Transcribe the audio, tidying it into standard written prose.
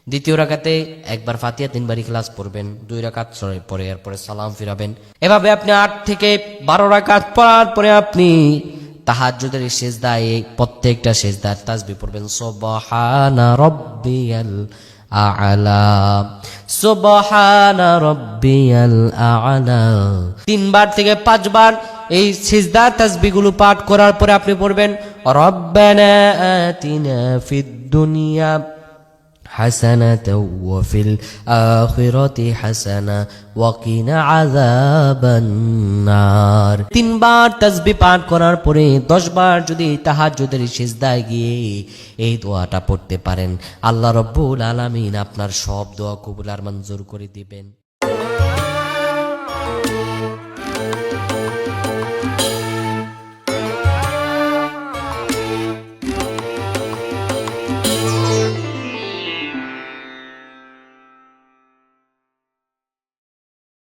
দ্বিতীয় রাকাতে একবার ফাতিহা 3 বার ইখলাস পড়বেন, 2 রাকাত পরে এরপরে সালাম ফিরাবেন। এভাবে আপনি 8 থেকে 12 রাকাত পড়ার পরে আপনি তাহাজ্জুদের সিজদায় প্রত্যেকটা সিজদার তাসবিহ পড়বেন সুবহানা রাব্বিয়াল আ'লা, সুবহানা রাব্বিয়াল আ'লা। 3 বার থেকে 5 বার এই সিজদার তাসবিহগুলো পাঠ করার পরে আপনি পড়বেন রব্বানা আতিনা ফিদ দুনিয়া হাসানাতাও ওয়া ফিল আখিরাতি হাসানা ওয়া কিনা আযাবান নার। 3 বার তাসবিহ পাঠ করার পরে 10 বার যদি তাহাজ্জুদের সিজদায় গিয়ে এই দোয়াটা পড়তে পারেন, আল্লাহ রাব্বুল আলামিন আপনার সব দোয়া কবুল আর মঞ্জুর করে দিবেন।